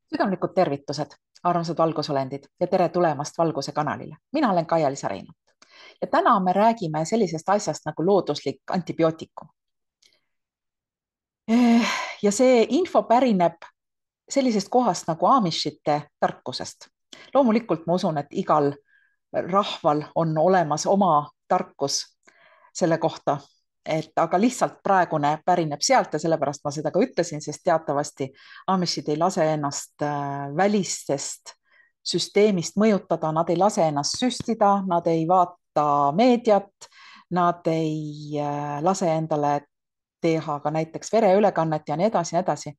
Südamlikud tervitused, armsad valgusolendid ja tere tulemast Valguse kanalile. Mina olen Kaia-Liisa Reinult ja täna me räägime sellisest asjast nagu looduslik antibiootikum. Ja see info pärineb sellisest kohast nagu Amishite tarkusest. Loomulikult ma usun, et igal rahval on olemas oma tarkus selle kohta, aga lihtsalt praegune pärineb sealt ja sellepärast ma seda ka ütlesin, sest teatavasti Amishid ei lase ennast välistest süsteemist mõjutada, nad ei lase ennast süstida, nad ei vaata meediat, nad ei lase endale teha ka näiteks vereülekannet ja nii edasi ja nii edasi.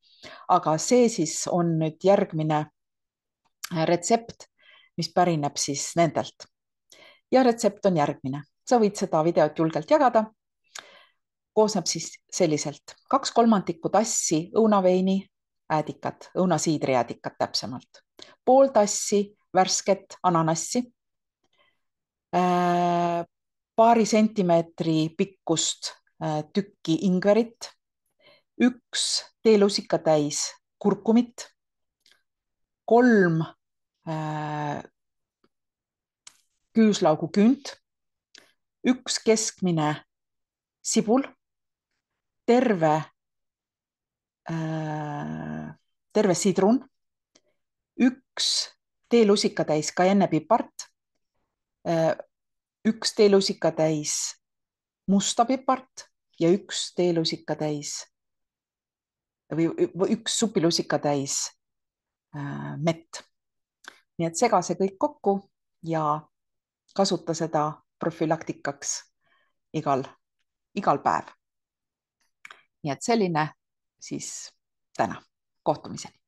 Aga see siis on nüüd järgmine retsept, mis pärineb siis nendelt. Ja retsept on järgmine. Sa võid seda videot julgelt jagada. Koosneb siis selliselt 2/3 tassi õunaveini äädikat, õunasiidri äädikat täpsemalt, pool tassi värsket ananassi, paari sentimeetri pikkust tükki ingverit, 1 teelusikatäis kurkumit, 3 küüslaugu küünt, 1 keskmine sibul, terve sidrun, 1 teelusikatäis kajennepipart, 1 teelusikatäis musta pipart ja 1 teelusikatäis või 1 supilusikatäis mett. Nii et sega see kõik kokku ja kasuta seda profülaktikaks igal päev. Nii et selline siis täna. Kohtumiseni.